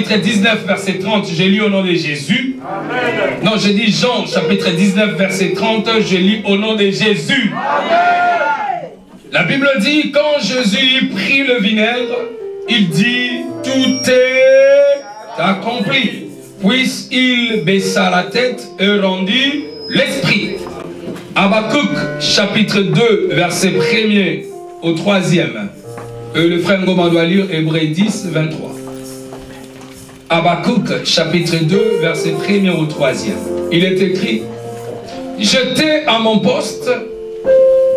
chapitre 19, verset 30, je lis au nom de Jésus. Amen. Non, je dis Jean, chapitre 19, verset 30, je lis au nom de Jésus. Amen. La Bible dit, quand Jésus prit le vinaigre, il dit, tout est accompli. Puis il baissa la tête et rendit l'esprit. Habakkuk, chapitre 2, verset 1er au 3e. Le frère Ngoma doit lire Hébreux 10, 23. Habakkuk, chapitre 2, verset 1er au 3e. Il est écrit, j'étais à mon poste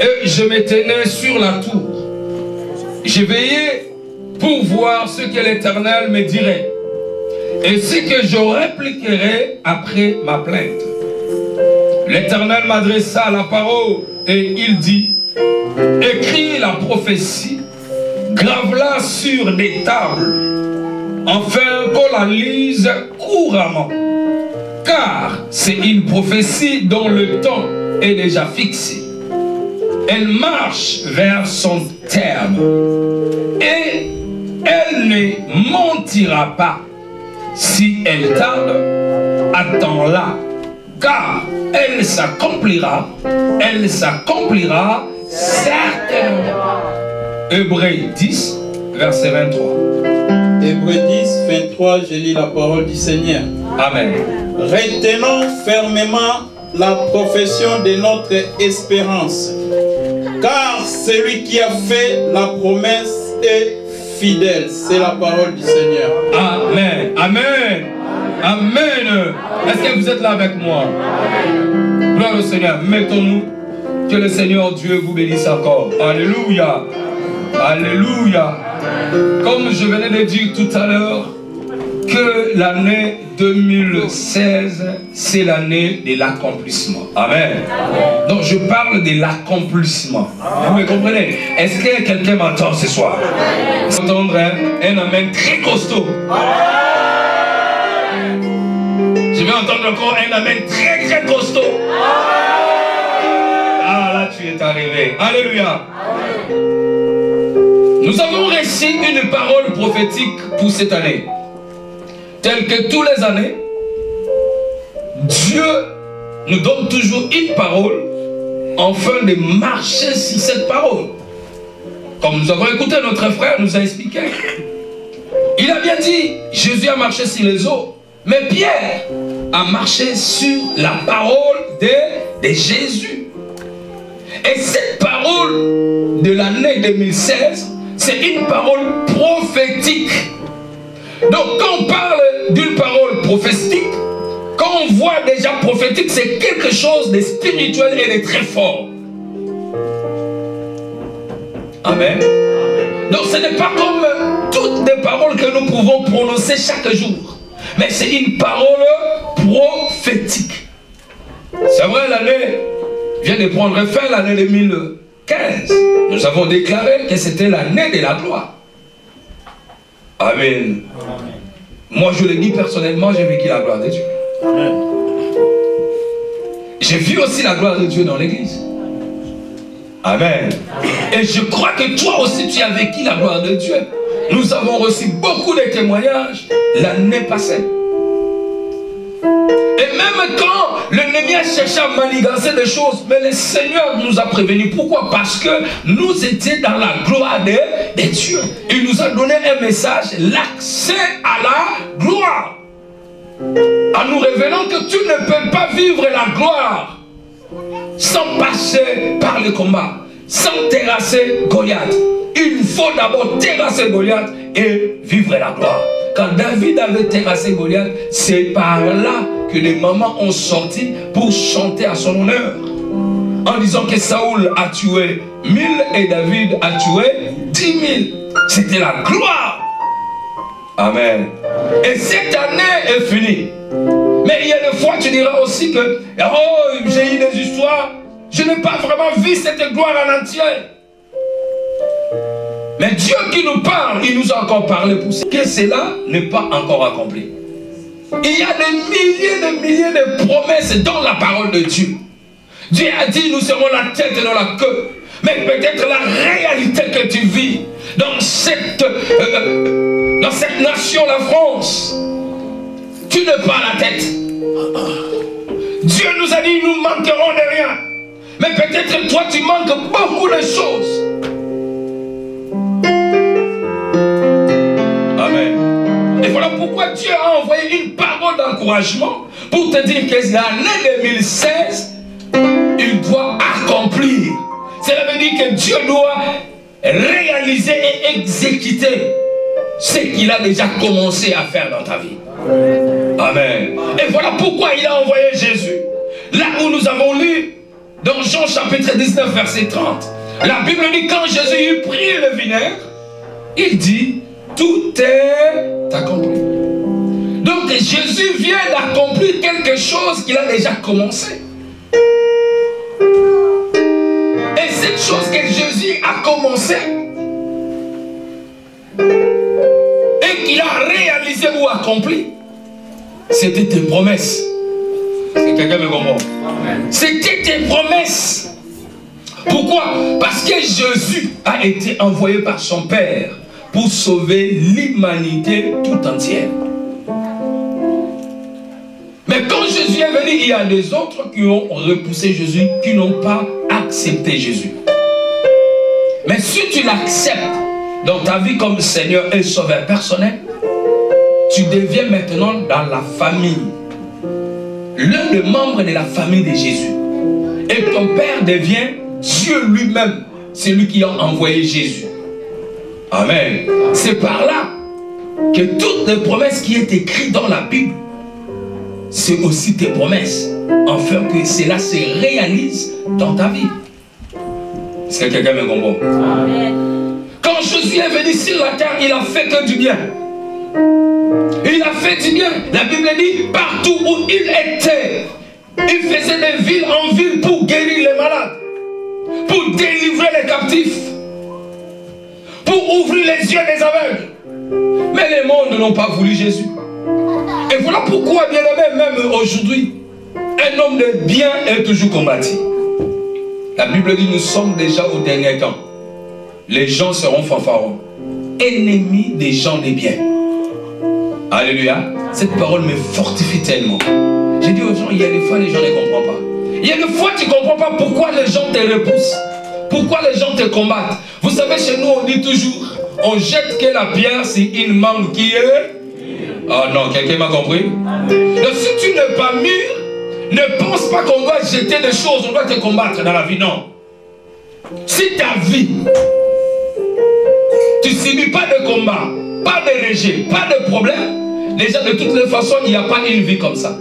et je me tenais sur la tour. Je veillais pour voir ce que l'Éternel me dirait et ce que je répliquerai après ma plainte. L'Éternel m'adressa la parole et il dit, écris la prophétie, grave-la sur des tables, afin qu'on la lise couramment. Car c'est une prophétie dont le temps est déjà fixé. Elle marche vers son terme et elle elle ne mentira pas. Si elle tarde, attends-la, car elle s'accomplira certainement. Hébreux 10, verset 23. Hébreux 10, 23, je lis la parole du Seigneur. Amen. Retenons fermement la profession de notre espérance, car celui qui a fait la promesse est fidèle. C'est la parole du Seigneur. Amen. Amen. Amen. Est-ce que vous êtes là avec moi? Gloire au Seigneur. Mettons-nous. Que le Seigneur Dieu vous bénisse encore. Alléluia. Alléluia. Comme je venais de dire tout à l'heure, que l'année 2016, c'est l'année de l'accomplissement. Amen. Donc je parle de l'accomplissement. Vous me comprenez? Est-ce que quelqu'un m'entend ce soir? Vous entendrez un amen très costaud. Je vais entendre encore un amen très très costaud. Ah là tu es arrivé. Alléluia. Nous avons reçu une parole prophétique pour cette année. Telle que tous les années, Dieu nous donne toujours une parole afin de marcher sur cette parole. Comme nous avons écouté, notre frère nous a expliqué. Il a bien dit, Jésus a marché sur les eaux, mais Pierre a marché sur la parole de Jésus. Et cette parole de l'année 2016, c'est une parole prophétique. Donc quand on parle d'une parole prophétique, quand on voit déjà prophétique, c'est quelque chose de spirituel et de très fort. Amen. Donc ce n'est pas comme toutes les paroles que nous pouvons prononcer chaque jour, mais c'est une parole prophétique. C'est vrai, l'année vient de prendre fin, l'année 2015. Nous avons déclaré que c'était l'année de la gloire. Amen. Moi, je le dis personnellement, j'ai vécu la gloire de Dieu. J'ai vu aussi la gloire de Dieu dans l'église. Amen. Et je crois que toi aussi, tu as vécu la gloire de Dieu. Nous avons reçu beaucoup de témoignages l'année passée. Et même quand l'ennemi a cherché à manigancer des choses, mais le Seigneur nous a prévenus. Pourquoi? Parce que nous étions dans la gloire de Dieu. Il nous a donné un message, l'accès à la gloire. En nous révélant que tu ne peux pas vivre la gloire sans passer par le combat, sans terrasser Goliath. Il faut d'abord terrasser Goliath et vivre la gloire. Quand David avait terrassé Goliath, c'est par là que les mamans ont sorti pour chanter à son honneur. En disant que Saoul a tué 1000 et David a tué 10 000. C'était la gloire. Amen. Et cette année est finie. Mais il y a des fois tu diras aussi que oh, j'ai eu des histoires, je n'ai pas vraiment vu cette gloire en entier. Mais Dieu qui nous parle, il nous a encore parlé pour ça. Que cela n'est pas encore accompli. Il y a des milliers de promesses dans la parole de Dieu. Dieu a dit nous serons la tête et non la queue. Mais peut-être la réalité que tu vis dans cette nation, la France, tu n'es pas la tête. Dieu nous a dit nous manquerons de rien. Mais peut-être toi tu manques beaucoup de choses. Amen. Et voilà pourquoi Dieu a envoyé une parole d'encouragement pour te dire que l'année 2016, il doit accomplir. Cela veut dire que Dieu doit réaliser et exécuter ce qu'il a déjà commencé à faire dans ta vie. Amen. Et voilà pourquoi il a envoyé Jésus. Là où nous avons lu dans Jean chapitre 19 verset 30, la Bible dit quand Jésus eut pris le vinaigre, il dit tout est accompli. Donc Jésus vient d'accomplir quelque chose qu'il a déjà commencé. Et cette chose que Jésus a commencé et qu'il a réalisé ou accompli, c'était tes promesses. Est-ce que quelqu'un me comprend? C'était tes promesses. Pourquoi? Parce que Jésus a été envoyé par son Père pour sauver l'humanité tout entière. Mais quand Jésus est venu, il y a des autres qui ont repoussé Jésus, qui n'ont pas accepté Jésus. Mais si tu l'acceptes dans ta vie comme Seigneur et Sauveur personnel, tu deviens maintenant dans la famille, l'un des membres de la famille de Jésus. Et ton Père devient Dieu lui-même, celui qui a envoyé Jésus. Amen. C'est par là que toutes les promesses qui sont écrites dans la Bible, c'est aussi tes promesses, afin que cela se réalise dans ta vie. Est-ce que quelqu'un me comprend? Amen. Quand Jésus est venu sur la terre, il a fait que du bien. Il a fait du bien. La Bible dit, partout où il était, il faisait de ville en ville pour guérir les malades, pour délivrer les captifs, pour ouvrir les yeux des aveugles. Mais les mondes n'ont pas voulu Jésus. Et voilà pourquoi, bien aimé, même aujourd'hui, un homme de bien est toujours combattu. La Bible dit, nous sommes déjà au dernier temps. Les gens seront fanfarons, ennemis des gens des biens. Alléluia. Cette parole me fortifie tellement. J'ai dit aux gens, il y a des fois les gens ne comprennent pas. Il y a des fois tu ne comprends pas pourquoi les gens te repoussent, pourquoi les gens te combattent. Vous savez, chez nous on dit toujours, on jette que la pierre c'est une mangue qui est... Oh non, quelqu'un m'a compris? Donc si tu n'es pas mûr, ne pense pas qu'on doit jeter des choses, on doit te combattre dans la vie, non. Si ta vie, tu ne subis pas de combat, pas de rejet, pas de problème, déjà de toutes les façons, il n'y a pas une vie comme ça.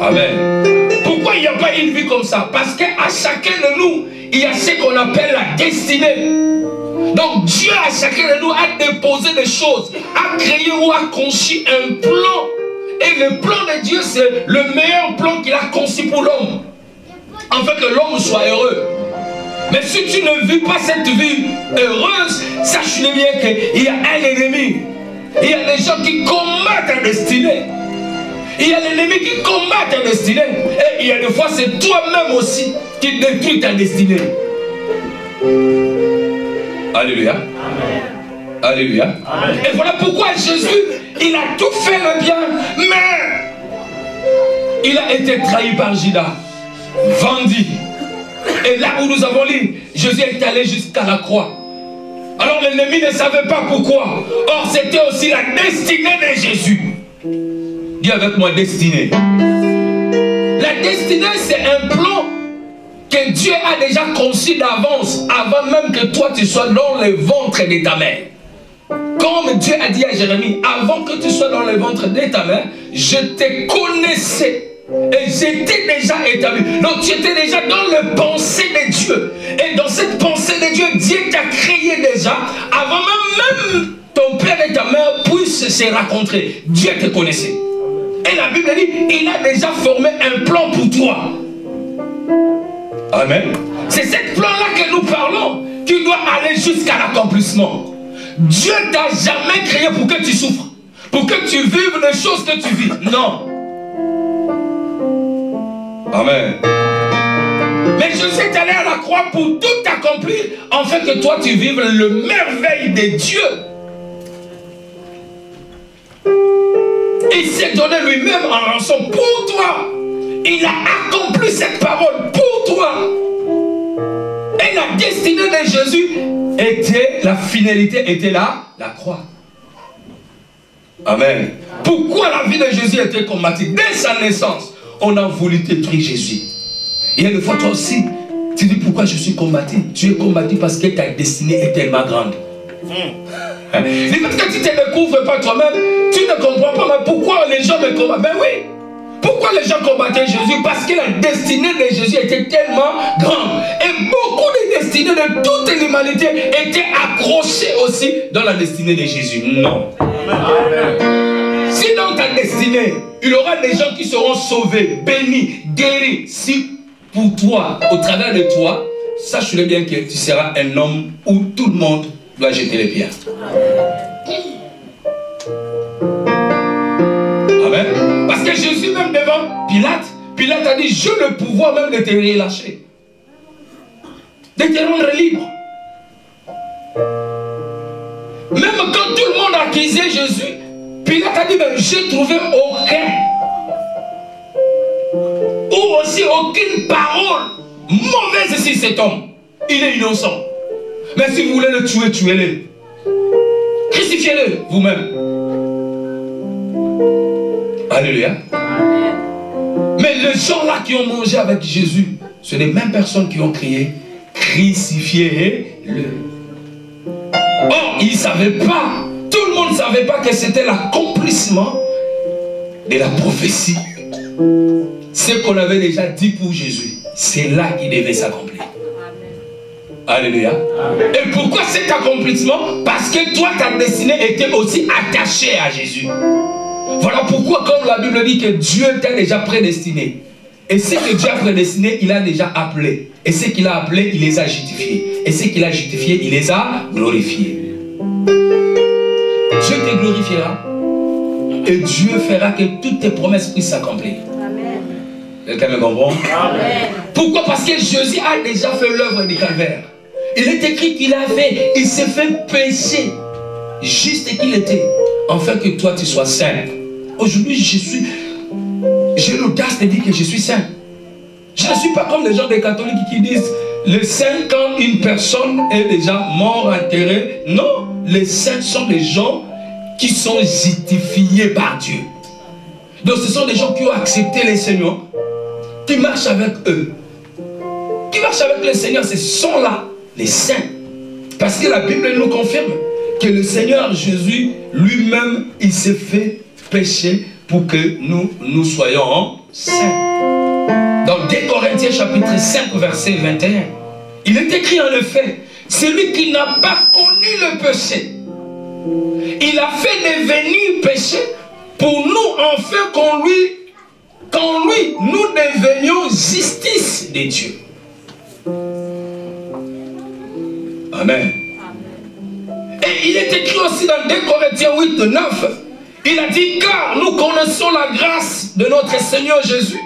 Amen. Pourquoi il n'y a pas une vie comme ça? Parce qu'à chacun de nous, il y a ce qu'on appelle la destinée. Donc Dieu à chacun de nous a déposé des choses, a créé ou a conçu un plan. Et le plan de Dieu, c'est le meilleur plan qu'il a conçu pour l'homme. Afin que l'homme soit heureux. Mais si tu ne vis pas cette vie heureuse, sache-le bien qu'il y a un ennemi. Il y a des gens qui combattent ta destinée. Il y a l'ennemi qui combat ta destinée. Et il y a des fois, c'est toi-même aussi qui détruis ta destinée. Alléluia. Amen. Alléluia. Amen. Et voilà pourquoi Jésus, il a tout fait le bien, mais il a été trahi par Judas, vendu. Et là où nous avons lu, Jésus est allé jusqu'à la croix. Alors l'ennemi ne savait pas pourquoi. Or, c'était aussi la destinée de Jésus. Dis avec moi, destinée. La destinée, c'est un plan que Dieu a déjà conçu d'avance, avant même que toi tu sois dans le ventre de ta mère. Comme Dieu a dit à Jérémie, avant que tu sois dans le ventre de ta mère, je te connaissais. Et j'étais déjà établi. Donc tu étais déjà dans le pensée de Dieu. Et dans cette pensée de Dieu, Dieu t'a créé déjà, avant même ton père et ta mère puissent se rencontrer. Dieu te connaissait. Et la Bible dit, il a déjà formé un plan pour toi. Amen. C'est ce plan-là que nous parlons, qui doit aller jusqu'à l'accomplissement. Dieu t'a jamais créé pour que tu souffres, pour que tu vives les choses que tu vis. Non. Amen. Mais Jésus est allé à la croix pour tout accomplir, afin que toi tu vives le merveille de Dieu. Il s'est donné lui-même en rançon pour toi. Il a accompli cette parole pour toi. Et la destinée de Jésus était, la finalité était là, la croix. Amen. Pourquoi la vie de Jésus était combattue? Dès sa naissance, on a voulu détruire Jésus. Il y a des fois, toi aussi, tu dis pourquoi je suis combattu? Tu es combattu parce que ta destinée est tellement grande. C'est parce que tu ne te découvres pas toi-même, tu ne comprends pas mais pourquoi les gens me combattent. Ben oui. Pourquoi les gens combattaient Jésus? Parce que la destinée de Jésus était tellement grande. Et beaucoup de destinées de toute l'humanité étaient accrochées aussi dans la destinée de Jésus. Non. Si dans ta destinée, il y aura des gens qui seront sauvés, bénis, guéris, si pour toi, au travers de toi, sache-le bien que tu seras un homme où tout le monde doit jeter les pierres. Amen. Parce que Jésus même devant Pilate, Pilate a dit, j'ai le pouvoir même de te relâcher, de te rendre libre. Même quand tout le monde accusait Jésus, Pilate a dit, mais j'ai trouvé aucun. Ou aussi aucune parole mauvaise sur cet homme. Il est innocent. Mais si vous voulez le tuer, tuez-le. Crucifiez-le vous-même. Alléluia. Mais les gens là qui ont mangé avec Jésus, ce sont les mêmes personnes qui ont crié, crucifiez-le. Or, ils ne savaient pas, tout le monde ne savait pas que c'était l'accomplissement de la prophétie. Ce qu'on avait déjà dit pour Jésus, c'est là qu'il devait s'accomplir. Alléluia. Amen. Et pourquoi cet accomplissement? Parce que toi, ta destinée était aussi attachée à Jésus. Voilà pourquoi, comme la Bible dit que Dieu t'a déjà prédestiné. Et ce que Dieu a prédestiné, il a déjà appelé. Et ce qu'il a appelé, il les a justifiés. Et ce qu'il a justifié, il les a glorifiés. Dieu te glorifiera. Et Dieu fera que toutes tes promesses puissent s'accomplir. Quelqu'un me comprend? Amen. Pourquoi? Parce que Jésus a déjà fait l'œuvre du calvaire. Il est écrit qu'il il s'est fait pécher, juste qu'il était, afin que toi tu sois saint. Aujourd'hui, j'ai l'audace de dire que je suis saint. Je ne suis pas comme les gens des catholiques qui disent les saints quand une personne est déjà morte, enterrée. Non, les saints sont des gens qui sont justifiés par Dieu. Donc ce sont des gens qui ont accepté les Seigneurs, qui marchent avec eux. Qui marchent avec le Seigneur, ce sont là les saints. Parce que la Bible nous confirme que le Seigneur Jésus lui-même, il s'est fait pécher pour que nous soyons saints. Dans 2 Corinthiens chapitre 5 verset 21, il est écrit en effet, celui qui n'a pas connu le péché, il a fait devenir péché pour nous, enfin qu'en lui, nous devenions justice de Dieu. Amen. Et il est écrit aussi dans 2 Corinthiens 8, 9. Il a dit, car nous connaissons la grâce de notre Seigneur Jésus,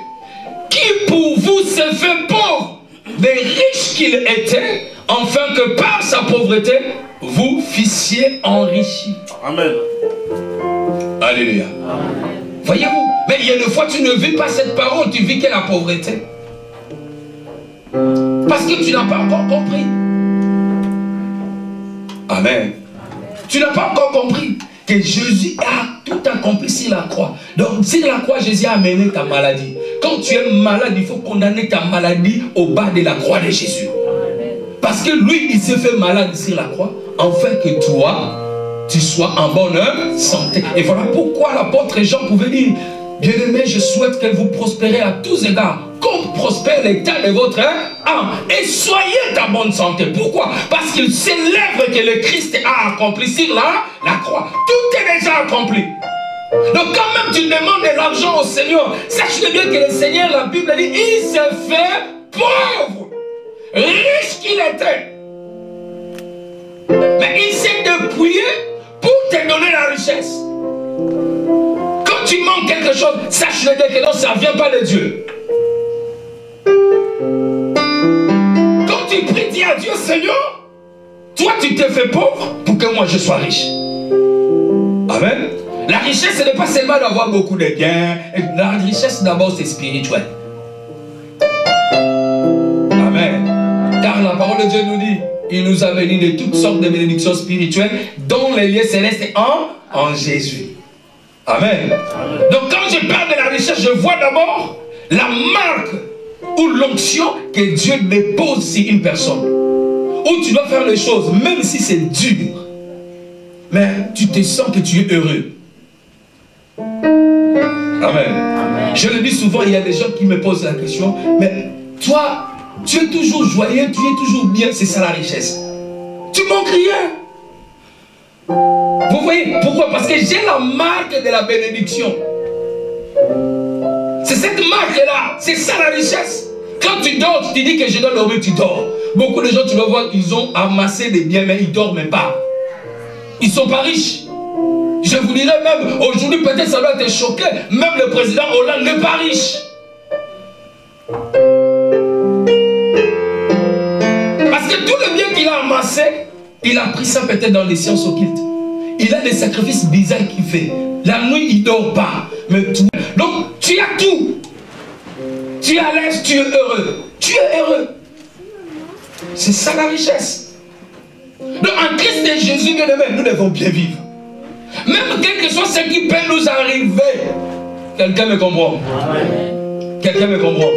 qui pour vous s'est fait pauvre, des riches qu'il était, afin que par sa pauvreté, vous fussiez enrichis. Amen. Alléluia. Voyez-vous, mais il y a une fois tu ne vis pas cette parole, tu vis que la pauvreté. Parce que tu n'as pas encore compris. Amen. Tu n'as pas encore compris que Jésus a tout accompli sur la croix. Donc sur la croix, Jésus a amené ta maladie. Quand tu es malade, il faut condamner ta maladie au bas de la croix de Jésus. Parce que lui, il s'est fait malade sur la croix, afin que toi, tu sois en bonne santé. Et voilà pourquoi l'apôtre Jean pouvait dire, bien-aimés, je souhaite que vous prospérez à tous égards, comme prospère l'état de votre âme. Et soyez en bonne santé. Pourquoi? Parce qu'il célèbre que le Christ a accompli sur la croix. Tout est déjà accompli. Donc quand même tu demandes de l'argent au Seigneur, sache bien que le Seigneur, la Bible dit, il s'est fait pauvre, riche qu'il était. Mais il s'est dépouillé pour te donner la richesse. Quand tu manques quelque chose, sache-le bien que non, ça ne vient pas de Dieu. Quand tu pries, dis à Dieu, Seigneur, toi tu t'es fait pauvre pour que moi je sois riche. Amen. La richesse, ce n'est pas seulement d'avoir beaucoup de biens. La richesse d'abord c'est spirituel. Amen. Car la parole de Dieu nous dit, il nous a bénis de toutes sortes de bénédictions spirituelles dont les lieux célestes en Jésus. Amen. Amen. Donc quand je parle de la richesse, je vois d'abord la marque ou l'onction que Dieu dépose sur une personne. Où tu dois faire les choses, même si c'est dur. Mais tu te sens que tu es heureux. Amen. Amen. Je le dis souvent, il y a des gens qui me posent la question, mais toi, tu es toujours joyeux, tu es toujours bien, c'est ça la richesse. Tu manques rien. Vous voyez, pourquoi? Parce que j'ai la marque de la bénédiction. C'est cette marque-là, c'est ça la richesse. Quand tu dors, tu te dis que je dois dormir, tu dors. Beaucoup de gens, tu vas voir qu'ils ont amassé des biens, mais ils ne dorment pas. Ils ne sont pas riches. Je vous dirais même, aujourd'hui peut-être ça doit te choquer, même le président Hollande n'est pas riche. Parce que tout le bien qu'il a amassé, il a pris ça peut-être dans les sciences occultes. il a des sacrifices bizarres qu'il fait. La nuit, il ne dort pas. Mais donc, tu as tout. Tu es à l'aise, tu es heureux. Tu es heureux. C'est ça la richesse. Donc, en Christ et Jésus, bien aimé, nous devons bien vivre. Même quel que soit ce qui peut nous arriver. Quelqu'un me comprend? Quelqu'un me comprend?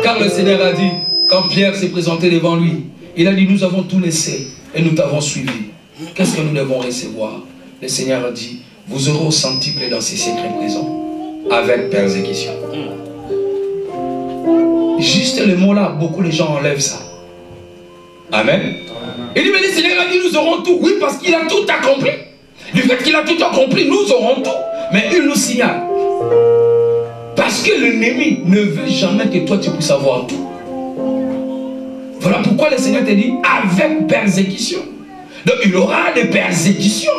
Car le Seigneur a dit, quand Pierre s'est présenté devant lui, il a dit, nous avons tout laissé et nous t'avons suivi. Qu'est-ce que nous devons recevoir? Le Seigneur a dit, vous aurez au centuple dans ces secrets présents, avec persécution. Juste le mot là, beaucoup de gens enlèvent ça. Amen. Il dit, mais le Seigneur a dit, nous aurons tout. Oui, parce qu'il a tout accompli. Du fait qu'il a tout accompli, nous aurons tout. Mais il nous signale. Parce que l'ennemi ne veut jamais que toi tu puisses avoir tout. Voilà pourquoi le Seigneur te dit, avec persécution. Donc il aura des persécutions.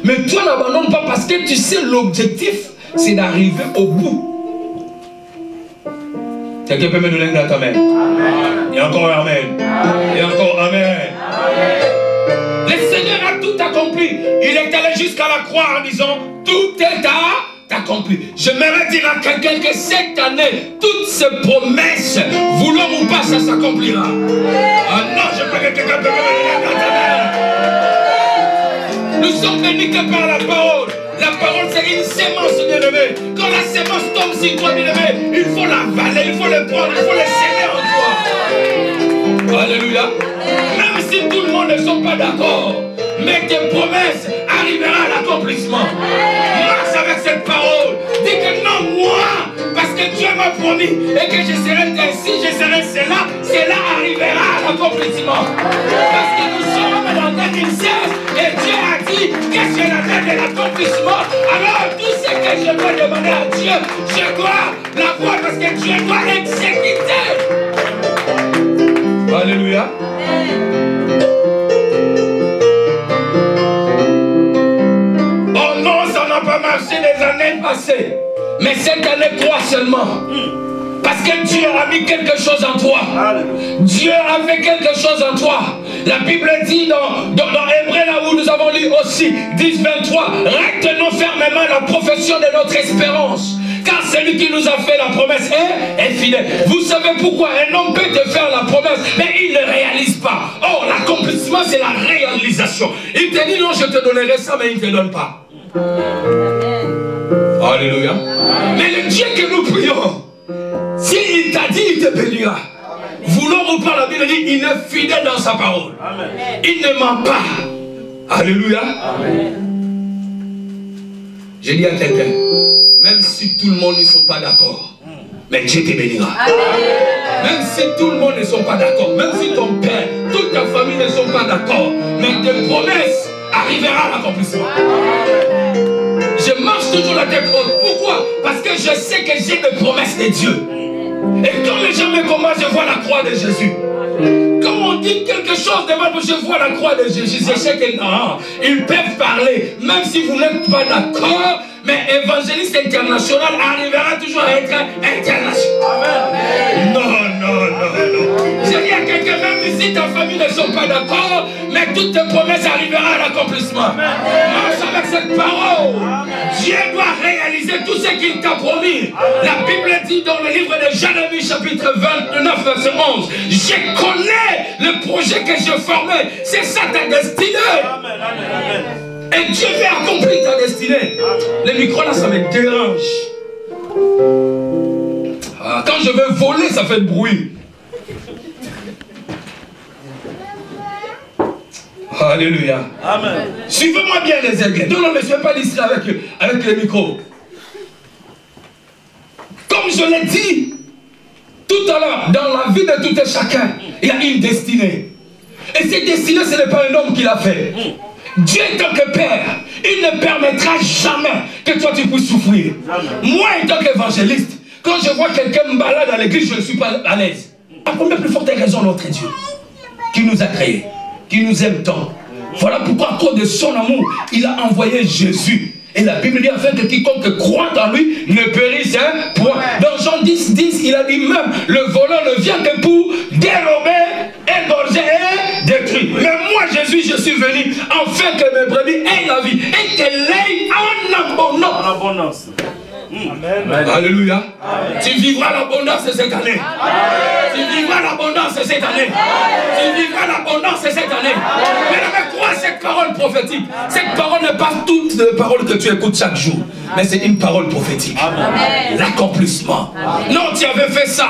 Mais toi n'abandonne pas parce que tu sais l'objectif, c'est d'arriver au bout. Quelqu'un peut me donner une amen? Et encore amen. Et encore amen. Le Seigneur a tout accompli. Il est allé jusqu'à la croix en disant, tout est accompli. J'aimerais dire à quelqu'un que cette année, toutes ces promesses, voulons ou pas, ça s'accomplira. Ah non, je peux que quelqu'un peut me donner une amen. Nous sommes bénis que par la parole. La parole, c'est une sémence, bien-aimé. Quand la sémence tombe sur toi, bien-aimé, il faut l'avaler, il faut le prendre, il faut le semer en toi. Alléluia. Même si tout le monde ne sont pas d'accord, mais tes promesses arriveront à l'accomplissement. Marche avec cette parole. Dis que non, moi, parce que Dieu m'a promis et que je serai ainsi, je serai cela, cela arrivera à l'accomplissement. Parce que nous sommes dans 2016 et Dieu a dit que c'est l'année de l'accomplissement. Alors tout ce que je dois demander à Dieu, je dois l'avoir parce que Dieu doit exécuter. Alléluia. Oh non, ça n'a pas marché les années passées. Mais cette année, crois seulement. Parce que Dieu a mis quelque chose en toi. Dieu a fait quelque chose en toi. La Bible dit dans Hébreu, là où nous avons lu aussi, 10-23, retenons fermement la profession de notre espérance. Car celui qui nous a fait la promesse est fidèle. Vous savez pourquoi un homme peut te faire la promesse, mais il ne réalise pas. Or, l'accomplissement, c'est la réalisation. Il te dit non, je te donnerai ça, mais il ne te donne pas. Alléluia. Mais le Dieu que nous prions, s'il t'a dit, il te bénira. Voulons ou pas, la Bible dit, il est fidèle dans sa parole. Amen. Il ne ment pas. Alléluia. Amen. Je dis à quelqu'un, même si tout le monde ne sont pas d'accord, mais Dieu te bénira. Amen. Même si tout le monde ne sont pas d'accord, même si ton père, toute ta famille ne sont pas d'accord, mais tes promesses arriveront à l'accomplissement. Je marche toujours la tête haute. Pourquoi? Parce que je sais que j'ai des promesses de Dieu. Et quand les gens me commencent, je vois la croix de Jésus. Quand on dit quelque chose de mal, je vois la croix de Jésus. Je sais que non, ils peuvent parler, même si vous n'êtes pas d'accord, mais évangéliste international arrivera toujours à être international. Amen. Non. Je dis à quelqu'un, même si ta famille ne sont pas d'accord, mais toutes tes promesses arriveront à l'accomplissement. Marche avec cette parole. Dieu doit réaliser tout ce qu'il t'a promis. La Bible dit dans le livre de Jérémie chapitre 29 verset 11, je connais le projet que je formais. C'est ça ta destinée. Et Dieu veut accomplir ta destinée. Le micro là, ça me dérange. Quand je veux voler, ça fait de bruit. Alléluia. Amen. Suivez-moi bien les aigles. Non, ne soyez pas distrait avec le micro. Comme je l'ai dit tout à l'heure, dans la vie de tout un chacun, il y a une destinée. Et cette destinée, ce n'est pas un homme qui l'a fait. Dieu, en tant que Père, il ne permettra jamais que toi tu puisses souffrir. Moi, en tant qu'évangéliste, quand je vois quelqu'un me balade à l'église, je ne suis pas à l'aise. La première plus forte raison, notre Dieu, qui nous a créés, qui nous aime tant. Voilà pourquoi, à cause de son amour, il a envoyé Jésus. Et la Bible dit afin que quiconque croit en lui ne périsse point. Dans Jean 10, il a dit même, le voleur ne vient que pour dérober, égorger et détruit. Mais moi, Jésus, je suis venu afin que mes brebis aient la vie et qu'elle l'aient en abondance. Amen. Alléluia. Amen. Tu vivras l'abondance cette année. Amen. Tu vivras l'abondance cette année. Amen. Tu vivras l'abondance cette année. Mais crois cette parole prophétique. Cette parole n'est pas toutes les paroles que tu écoutes chaque jour. Mais c'est une parole prophétique. L'accomplissement. Non, tu avais fait ça.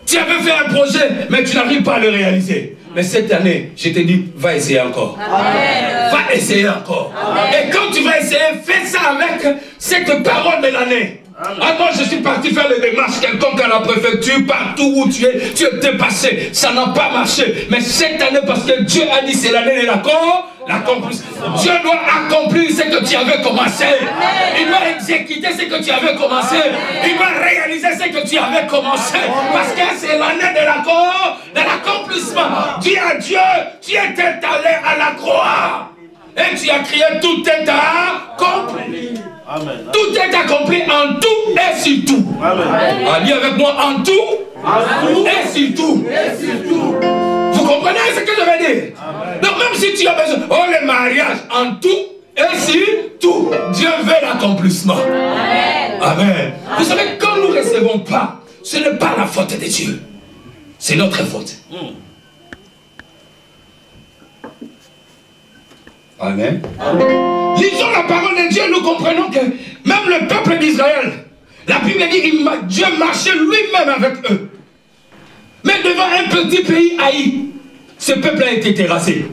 Tu avais fait un projet, mais tu n'arrives pas à le réaliser. Mais cette année, je te dis, va essayer encore. Amen. Va essayer encore. Amen. Et quand tu vas essayer, fais ça avec cette parole de l'année. Ah moi je suis parti faire les démarches quelconques à la préfecture, partout où tu es passé. Ça n'a pas marché. Mais cette année, parce que Dieu a dit c'est l'année de l'accomplissement. Dieu doit accomplir ce que tu avais commencé. Il doit exécuter ce que tu avais commencé. Il doit réaliser ce que tu avais commencé. Parce que c'est l'année de l'accomplissement. Dis à Dieu, tu étais allé à la croix. Et tu as crié, tout est accompli. Amen. Tout est accompli en tout et sur tout. Amen. Dis avec moi, en tout, et sur tout. Vous comprenez ce que je veux dire? Amen. Donc même si tu as besoin, le mariage en tout et sur tout, Dieu veut l'accomplissement. Amen. Amen. Vous savez, quand nous ne recevons pas, ce n'est pas la faute de Dieu. C'est notre faute. Amen. Lisons la parole de Dieu, nous comprenons que même le peuple d'Israël, la Bible dit que Dieu marchait lui-même avec eux. Mais devant un petit pays haï, ce peuple a été terrassé.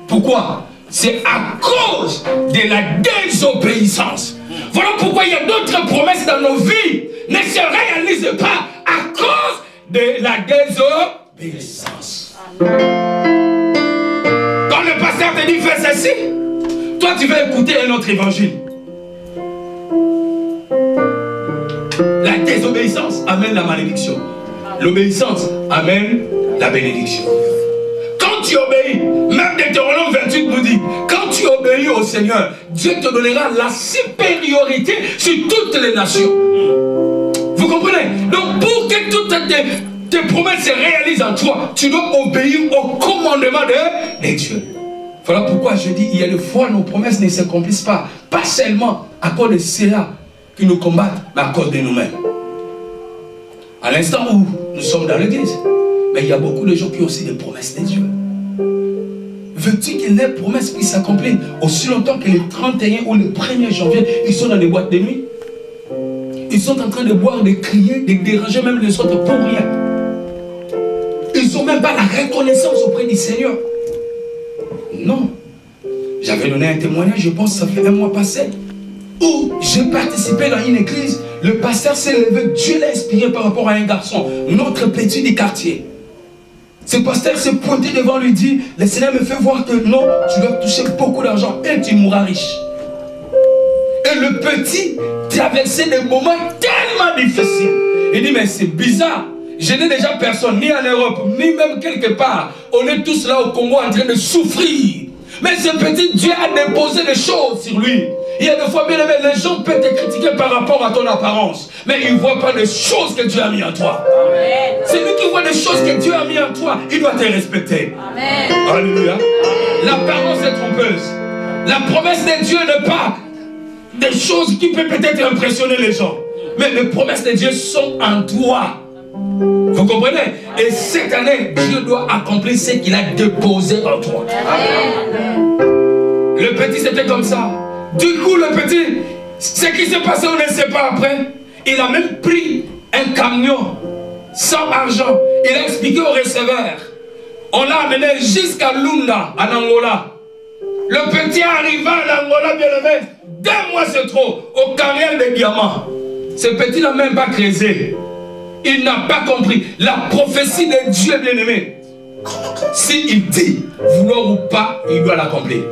Pourquoi? C'est à cause de la désobéissance. Voilà pourquoi il y a d'autres promesses dans nos vies ne se réalisent pas à cause de la désobéissance. Quand le pasteur te dit fais ceci, toi tu vas écouter un autre évangile. La désobéissance amène la malédiction. L'obéissance amène la bénédiction. Quand tu obéis, même Deutéronome 28 nous dit, quand tu obéis au Seigneur, Dieu te donnera la supériorité sur toutes les nations. Vous comprenez? Donc pour que toutes tes promesses se réalisent en toi, tu dois obéir au commandement de Dieu. Voilà pourquoi je dis, il y a des fois nos promesses ne s'accomplissent pas. Pas seulement à cause de ceux-là qui nous combattent, mais à cause de nous-mêmes. À l'instant où nous sommes dans l'église, mais il y a beaucoup de gens qui ont aussi des promesses de Dieu. Veux-tu que les promesses puissent s'accomplir aussi longtemps que le 31 ou le 1er janvier, ils sont dans des boîtes de nuit? Ils sont en train de boire, de crier, de déranger même les autres pour rien. Ils n'ont même pas la reconnaissance auprès du Seigneur. Non. J'avais donné un témoignage, je pense que ça fait un mois passé, où j'ai participé dans une église. Le pasteur s'est levé, Dieu l'a inspiré par rapport à un garçon, notre petit du quartier. Ce pasteur s'est pointé devant lui, dit, le Seigneur me fait voir que non, tu dois toucher beaucoup d'argent et tu mourras riche. Et le petit traversait des moments tellement difficiles. Il dit, mais c'est bizarre. Je n'ai déjà personne, ni en Europe, ni même quelque part. On est tous là au Congo en train de souffrir. Mais ce petit Dieu a déposé des choses sur lui. Il y a des fois, bien aimé, les gens peuvent te critiquer par rapport à ton apparence. Mais ils ne voient pas les choses que Dieu a mis en toi. C'est lui qui voit les choses que Dieu a mis en toi. Il doit te respecter. Amen. Alléluia. L'apparence est trompeuse. La promesse de Dieu n'est pas des choses qui peuvent peut-être impressionner les gens. Mais les promesses de Dieu sont en toi. Vous comprenez? Et cette année, Dieu doit accomplir ce qu'il a déposé en toi. Amen. Le petit, c'était comme ça. Du coup, le petit, ce qui s'est passé, on ne sait pas après. Il a même pris un camion sans argent. Il a expliqué au receveur. On l'a amené jusqu'à Lunda, en Angola. Le petit arriva en Angola, bien aimé. 2 mois c'est trop, au carrière des diamants. Ce petit n'a même pas creusé. Il n'a pas compris la prophétie de Dieu bien-aimé. S'il dit, vouloir ou pas, il doit l'accomplir.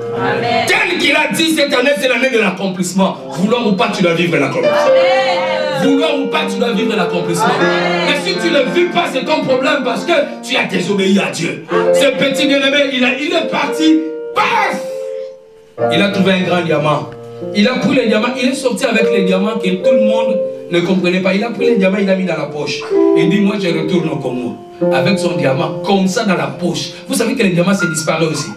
Tel qu'il a dit cette année, c'est l'année de l'accomplissement. Vouloir ou pas, tu dois vivre l'accomplissement. Vouloir ou pas, tu dois vivre l'accomplissement. Mais si tu ne le vis pas, c'est ton problème parce que tu as désobéi à Dieu. Ce petit bien-aimé, il est parti. Paf! Il a trouvé un grand diamant. Il a pris les diamants, il est sorti avec les diamants que tout le monde ne comprenait pas. Il a pris les diamants, il a mis dans la poche. Il dit, moi je retourne au Congo. Avec son diamant, comme ça dans la poche. Vous savez que les diamants, c'est disparu aussi.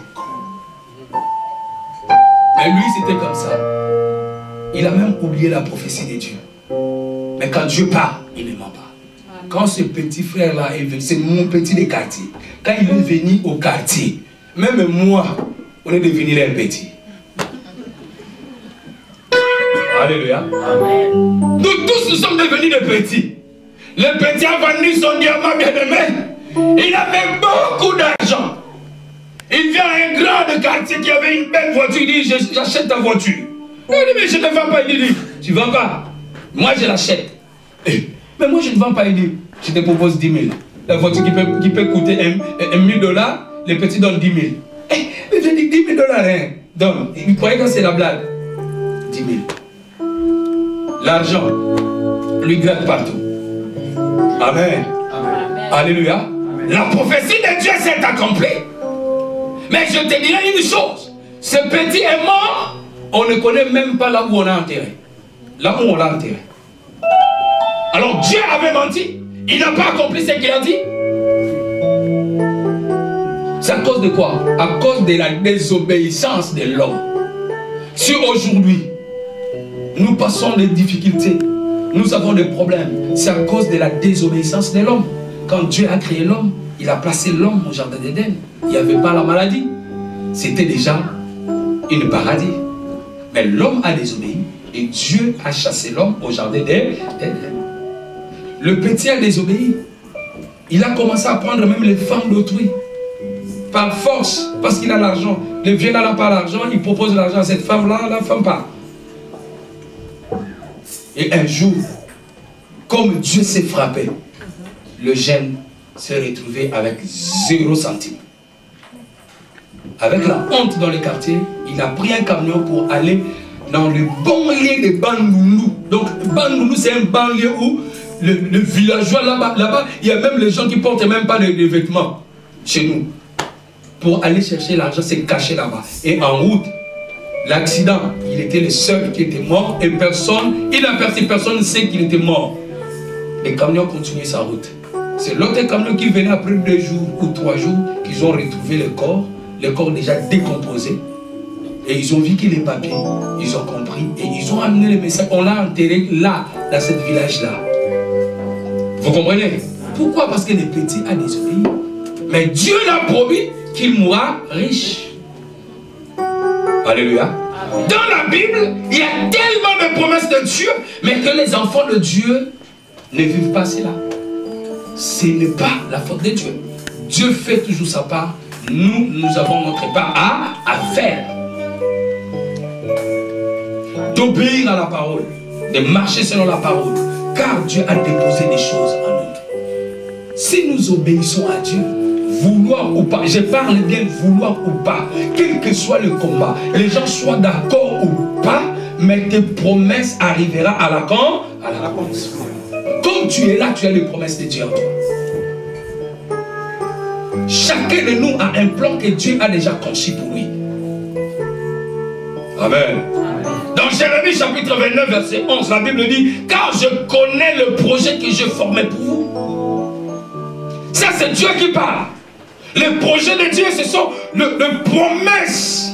Mais lui, c'était comme ça. Il a même oublié la prophétie de Dieu. Mais quand Dieu parle, il ne ment pas. Quand ce petit frère-là est venu, c'est mon petit des quartiers. Quand il est venu au quartier, même moi, on est devenu les petits. Alléluia. Nous tous, nous sommes devenus des petits. Le petit a vendu son diamant bien-aimé. Il avait beaucoup d'argent. Il vient à un grand de quartier qui avait une belle voiture. Il dit, j'achète ta voiture. Il dit, mais je ne vends pas. Il dit, tu ne vends pas. Moi, je l'achète. Mais moi, je ne vends pas. Il dit, je te propose 10 000. La voiture qui peut coûter $1 000, les petits donnent 10 000. Mais je dis 10 000 $, hein. Donne. Il croyait que c'est la blague. 10 000. L'argent lui gratte partout. Amen. Amen. Alléluia. Amen. La prophétie de Dieu s'est accomplie. Mais je te dirai une chose. Ce petit est mort. On ne connaît même pas là où on l'a enterré. Là où on l'a enterré. Alors Dieu avait menti. Il n'a pas accompli ce qu'il a dit. C'est à cause de quoi? À cause de la désobéissance de l'homme. Si aujourd'hui, nous passons des difficultés, nous avons des problèmes, c'est à cause de la désobéissance de l'homme. Quand Dieu a créé l'homme, il a placé l'homme au jardin d'Éden. Il n'y avait pas la maladie. C'était déjà une paradis. Mais l'homme a désobéi et Dieu a chassé l'homme au jardin d'Éden. Le petit a désobéi. Il a commencé à prendre même les femmes d'autrui. Par force, parce qu'il a l'argent. Le vieux n'a pas l'argent, il propose l'argent à cette femme-là, la femme part. Et un jour, comme Dieu s'est frappé, le jeune s'est retrouvé avec 0 centime. Avec la honte dans le quartier, il a pris un camion pour aller dans le banlieue de Bandundu. Donc Bandundu, c'est un banlieue où le villageois là-bas, il y a même les gens qui ne portent même pas de vêtements chez nous. Pour aller chercher l'argent, c'est caché là-bas. Et en route, l'accident, il était le seul qui était mort et personne, personne ne sait qu'il était mort. Le camion continuait sa route. C'est l'autre camion qui venait après 2 jours ou 3 jours qu'ils ont retrouvé le corps déjà décomposé. Et ils ont vu qu'il est papiers, ils ont compris et ils ont amené le message. On l'a enterré là, dans ce village-là. Vous comprenez? Pourquoi? Parce que le petit a désobéi. Mais Dieu l'a promis qu'il mourra riche. Alléluia. Dans la Bible, il y a tellement de promesses de Dieu, mais que les enfants de Dieu ne vivent pas cela. Ce n'est pas la faute de Dieu. Dieu fait toujours sa part. Nous avons notre part à faire. D'obéir à la parole, de marcher selon la parole, car Dieu a déposé des choses en nous. Si nous obéissons à Dieu, vouloir ou pas, je parle bien vouloir ou pas, quel que soit le combat, les gens soient d'accord ou pas, mais tes promesses arriveront à la réponse. Comme tu es là, tu as les promesses de Dieu en toi. Chacun de nous a un plan que Dieu a déjà conçu pour lui. Amen. Dans Jérémie chapitre 29 verset 11, la Bible dit, car je connais le projet que je formais pour vous. Ça c'est Dieu qui parle. Les projets de Dieu, ce sont les promesses,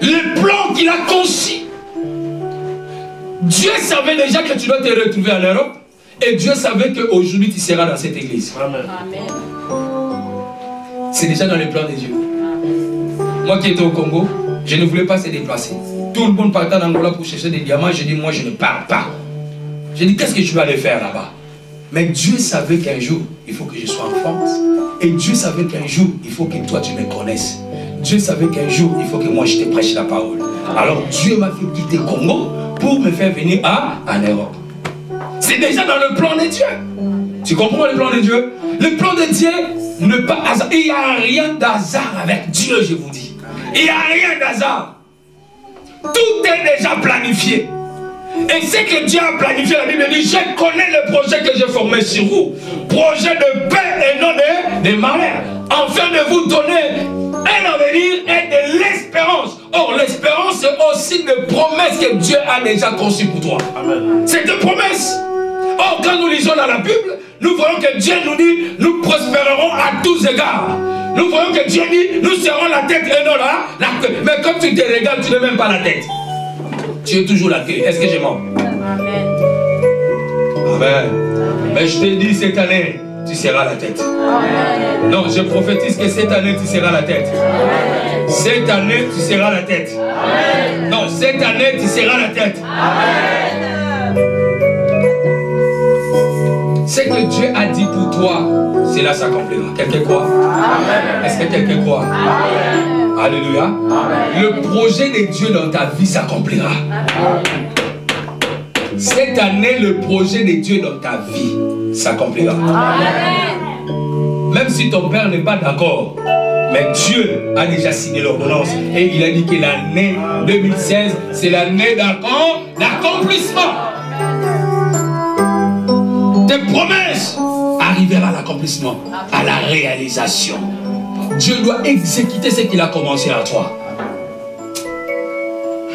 les plans qu'il a conçus. Dieu savait déjà que tu dois te retrouver en Europe. Et Dieu savait qu'aujourd'hui tu seras dans cette église. Amen. C'est déjà dans les plans de Dieu. Moi qui étais au Congo, je ne voulais pas se déplacer. Tout le monde partait en Angola pour chercher des diamants. Je dis, moi je ne pars pas. Je dis, qu'est-ce que je vais aller faire là-bas? Mais Dieu savait qu'un jour, il faut que je sois en France. Et Dieu savait qu'un jour, il faut que toi tu me connaisses. Dieu savait qu'un jour, il faut que moi je te prêche la parole. Alors Dieu m'a fait quitter Congo pour me faire venir en Europe. C'est déjà dans le plan de Dieu. Tu comprends le plan de Dieu? Le plan de Dieu n'est pas hasard. Il n'y a rien d'hasard avec Dieu, je vous dis. Il n'y a rien d'hasard. Tout est déjà planifié. Et ce que Dieu a planifié, la Bible dit, je connais le projet que j'ai formé sur vous. Projet de paix et non de malheur. Afin de vous donner un avenir et de l'espérance. Or, l'espérance est aussi une promesse que Dieu a déjà conçue pour toi. C'est une promesse. Or, quand nous lisons dans la Bible, nous voyons que Dieu nous dit, nous prospérerons à tous égards. Nous voyons que Dieu dit, nous serons la tête et non la queue. Mais comme tu te régales, tu n'es même pas la tête. Tu es toujours la queue. Est-ce que je mens? Amen. Amen. Mais je te dis, cette année, tu seras la tête. Amen. Non, je prophétise que cette année, tu seras la tête. Amen. Cette année, tu seras la tête. Amen. Non, cette année, tu seras la tête. Amen. Ce que Dieu a dit pour toi, cela s'accomplira. Quelqu'un croit? Amen. Est-ce que quelqu'un croit? Amen. Alléluia. Amen. Le projet de Dieu dans ta vie s'accomplira. Cette année, le projet de Dieu dans ta vie s'accomplira. Même si ton père n'est pas d'accord, mais Dieu a déjà signé l'ordonnance. Et il a dit que l'année 2016, c'est l'année d'accomplissement. Tes promesses arriveront à l'accomplissement, à la réalisation. Dieu doit exécuter ce qu'il a commencé à toi.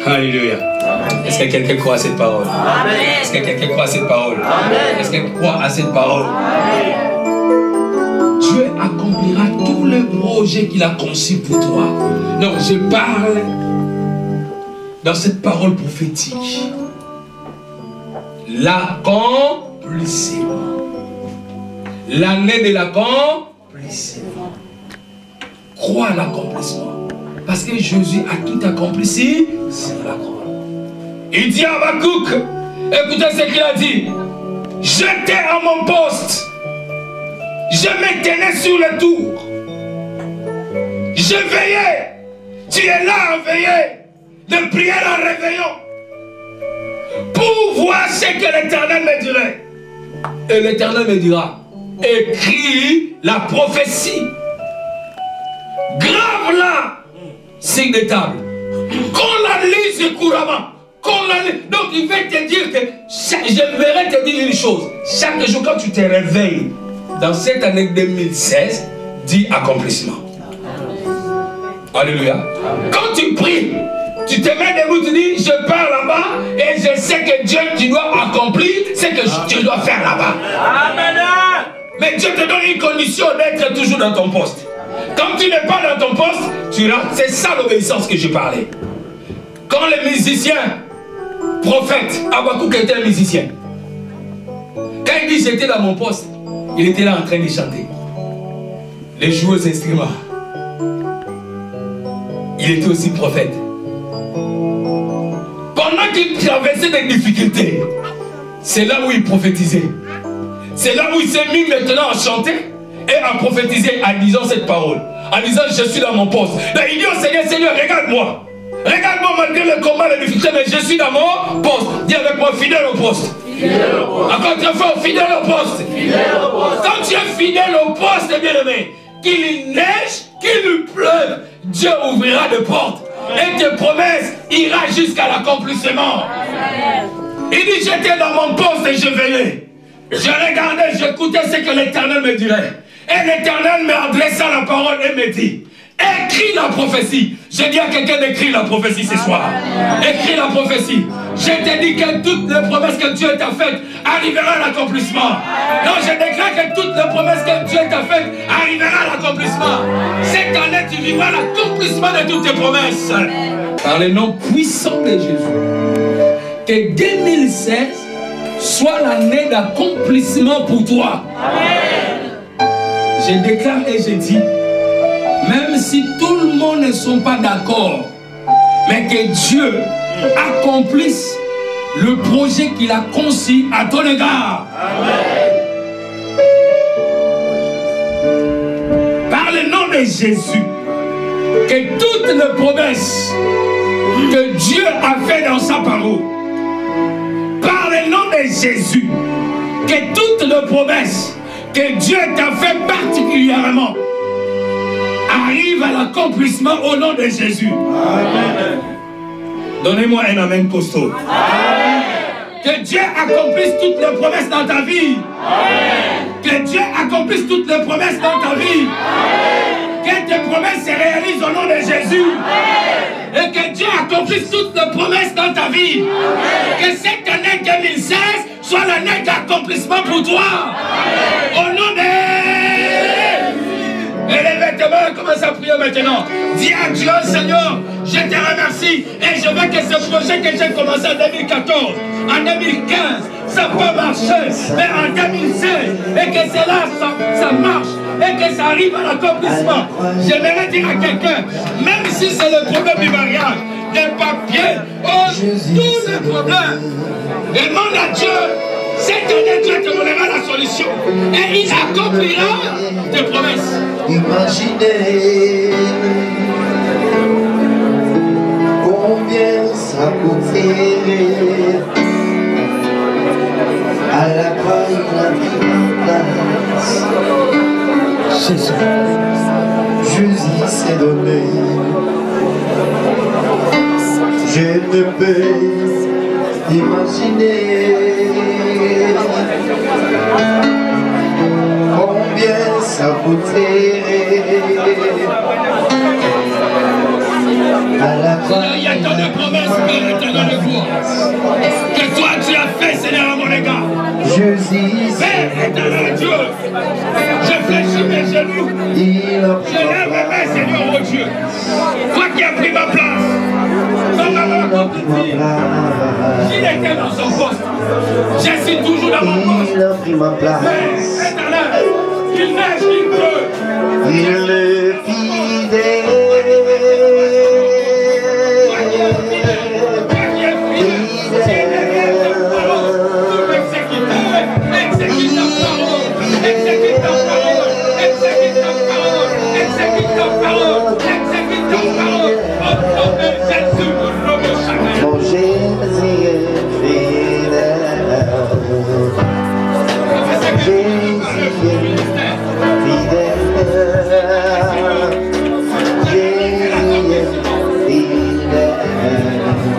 Alléluia. Est-ce que quelqu'un croit à cette parole? Est-ce que quelqu'un croit à cette parole? Est-ce qu'il croit à cette parole? Dieu accomplira tous les projets qu'il a conçus pour toi. Non, je parle dans cette parole prophétique. L'accomplissement. L'année de l'accomplissement. Crois à l'accomplissement. Parce que Jésus a tout accompli sur la croix. Il dit à Habakkuk, écoutez ce qu'il a dit. J'étais à mon poste. Je me tenais sur le tour. Je veillais. Tu es là en veillée. De prière en réveillant. Pour voir ce que l'Éternel me dirait. Et l'Éternel me dira, écris la prophétie. Grave-la. Signe de table. Qu'on la lise couramment. Donc il va te dire que je verrai te dire une chose. Chaque jour quand tu te réveilles dans cette année 2016, dis accomplissement. Alléluia. Quand tu pries, tu te mets debout, tu dis je pars là-bas et je sais que Dieu tu dois accomplir ce que tu dois faire là-bas. Mais Dieu te donne une condition d'être toujours dans ton poste. Quand tu n'es pas dans ton poste, tu rentres. C'est ça l'obéissance que je parlais. Quand les musiciens, prophètes, Habakkuk était un musicien. Quand il dit j'étais dans mon poste, il était là en train de chanter. Les joueurs d'instruments. Il était aussi prophète. Pendant qu'il traversait des difficultés, c'est là où il prophétisait. C'est là où il s'est mis maintenant à chanter et à prophétiser en disant cette parole. En disant je suis dans mon poste. Mais il dit au Seigneur, Seigneur, regarde-moi. Regarde-moi malgré le combat, les difficultés, mais je suis dans mon poste. Dis avec moi, fidèle au poste. Encore très fort, fidèle au poste. Quand tu es fidèle au poste, bien-aimé, qu'il neige, qu'il pleuve, Dieu ouvrira des portes. Et tes promesses ira jusqu'à l'accomplissement. Il dit, j'étais dans mon poste et je veillais. Je regardais, j'écoutais ce que l'Éternel me dirait. Et l'Éternel m'adressa la parole et me dit, écris la prophétie. J'ai dit à quelqu'un d'écrire la prophétie ce soir. Écris la prophétie. Je te dis que toutes les promesses que Dieu t'a faites arriveront à l'accomplissement. Non, je déclare que toutes les promesses que Dieu t'a faites arriveront à l'accomplissement. Cette année, tu vivras l'accomplissement de toutes tes promesses. Par le nom puissant de Jésus. Que 2016 soit l'année d'accomplissement pour toi. Amen. Je déclare et je dis, même si tout le monde ne sont pas d'accord, mais que Dieu accomplisse le projet qu'il a conçu à ton égard. Amen. Par le nom de Jésus, que toutes les promesses que Dieu a faites dans sa parole, par le nom de Jésus, que toutes les promesses que Dieu t'a fait particulièrement arrivent à l'accomplissement au nom de Jésus. Amen. Donnez-moi un amen costaud. Amen. Que Dieu accomplisse toutes les promesses dans ta vie. Amen. Que Dieu accomplisse toutes les promesses dans ta vie. Amen. Que tes promesses se réalisent au nom de Jésus. Amen. et que Dieu accomplisse toutes les promesses dans ta vie. Que cette année 2016 soit l'année d'accomplissement pour toi. Au nom de... Élève tes mains, commence à prier maintenant. Dis à Dieu, Seigneur, je te remercie et je veux que ce projet que j'ai commencé en 2014, en 2015, ça peut marcher, mais en 2016, et que cela, ça marche, et que ça arrive à l'accomplissement. J'aimerais dire à quelqu'un, même si c'est le problème du mariage, des papiers, tous les problèmes, demande à Dieu. Cette année, Dieu te donnera la solution et il accomplira tes promesses. Imaginez combien ça coûterait. À la croix, il a pris ma place. Jésus s'est donné. Je ne peux imaginer combien ça coûterait. À la croix, il y a tant de promesses, Père éternel de gloire, que toi tu as fait, Seigneur, à mon égard. Père éternel Dieu, je fléchis mes genoux, je lève mes mains, Seigneur, oh Dieu. Toi qui as pris ma place, sans m'avoir accompli, il était dans son poste. Je suis toujours dans mon poste. Il a pris ma place. Père éternel, il neige, il pleut. Il est fidèle. Mon Jésus est fidèle.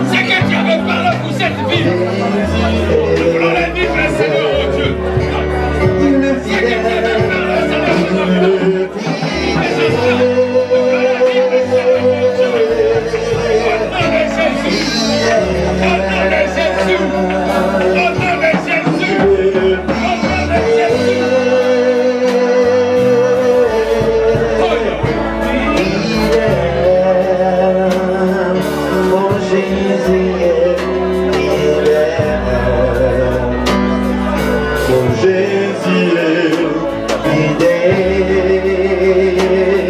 c'est que tu avais parlé pour cette vie. Nous voulons la vivre, Seigneur, oh Dieu. C'est que tu avais parlé, Seigneur, oh Dieu. Jésus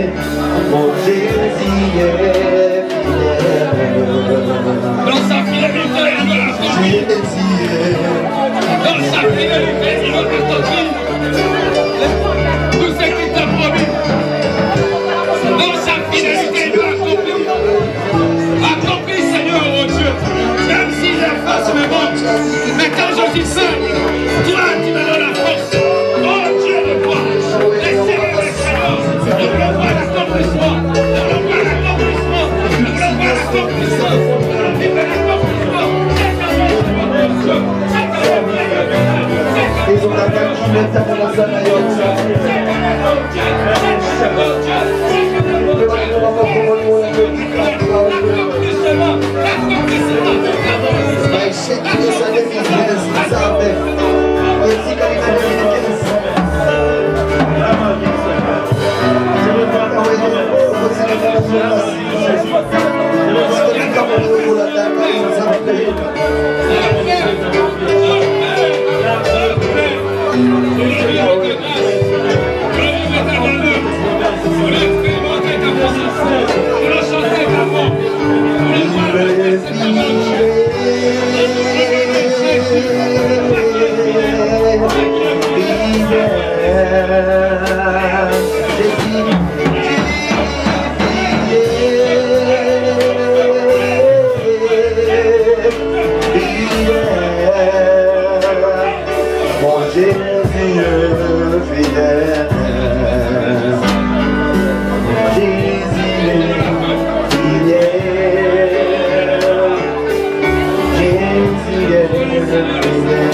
est fidèle.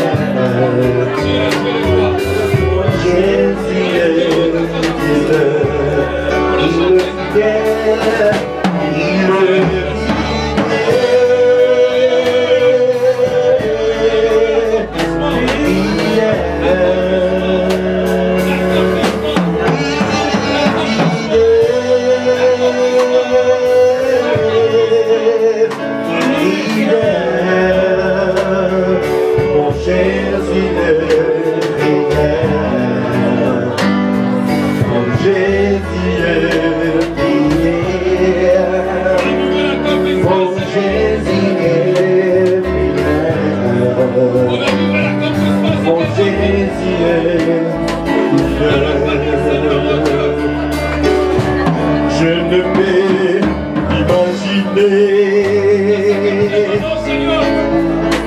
Jésus est je ne peux imaginer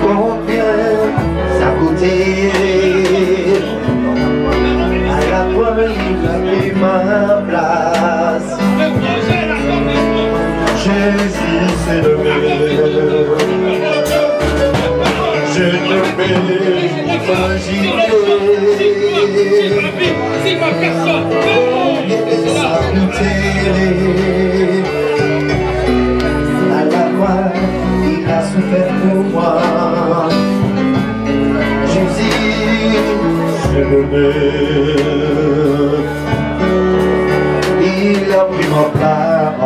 combien ça coûtait. À la fois il a pris ma place. Jésus c'est le meilleur. Je ne peux imaginer ça coûtait. À la fois il a souffert pour moi. Jésus c'est le meilleur. Il a pris ma place.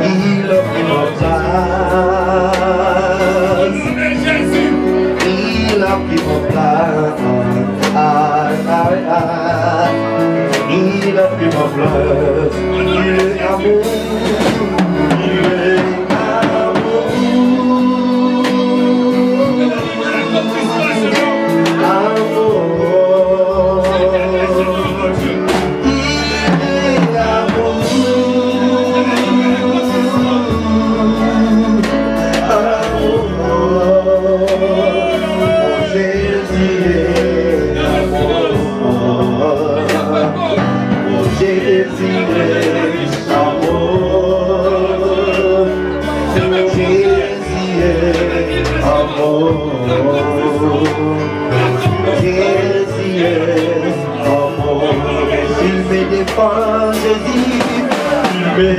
Il a pris ma place. Il a pris ma place. Il a pris ma place. Il est amour. Il est Jésus, il me